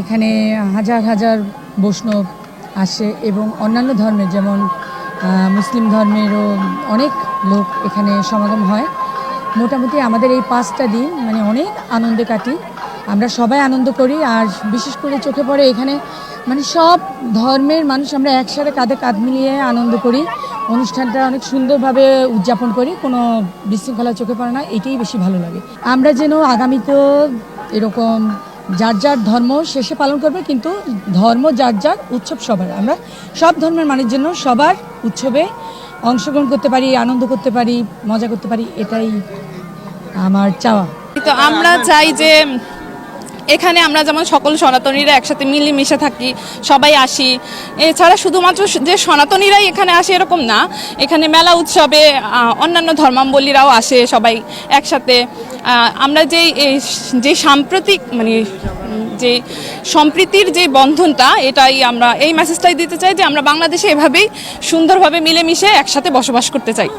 এখানে হাজার হাজার বৈষ্ণব আসে এবং অন্যান্য ধর্মের যেমন মুসলিম ধর্মেরও অনেক লোক এখানে সমাগম হয়। মোটামুটি আমাদের এই 5টা দিন মানে অনেক আনন্দে কাটি, আমরা সবাই আনন্দ করি। আর বিশেষ করে চোখে পড়ে এখানে মানে সব ধর্মের মানুষ আমরা একসাথে কাঁধে কাঁধ মিলিয়ে আনন্দ করি, অনুষ্ঠানটা অনেক সুন্দরভাবে উদযাপন করি, কোনো বিশৃঙ্খলা চোখে পড়ে না, এটাই বেশি ভালো লাগে। আমরা যেন আগামীতেও এরকম যার যার ধর্ম শেষে পালন করবে, কিন্তু ধর্ম যার যার, উৎসব সবার, আমরা সব ধর্মের মানুষের জন্য সবার উৎসবে অংশগ্রহণ করতে পারি, আনন্দ করতে পারি, মজা করতে পারি, এটাই আমার চাওয়া। তো আমরা চাই যে এখানে আমরা যেমন সকল সনাতনীরা একসাথে মিলেমিশে থাকি, সবাই আসি। এছাড়া শুধুমাত্র যে সনাতনীরাই এখানে আসে এরকম না, এখানে মেলা উৎসবে অন্যান্য ধর্মাবলম্বীরাও আসে সবাই একসাথে। আমরা যে সাম্প্রতিক মানে যে সম্প্রীতির যে বন্ধনটা, এটাই আমরা এই মেসেজটাই দিতে চাই যে আমরা বাংলাদেশে এভাবেই সুন্দরভাবে মিলেমিশে একসাথে বসবাস করতে চাই।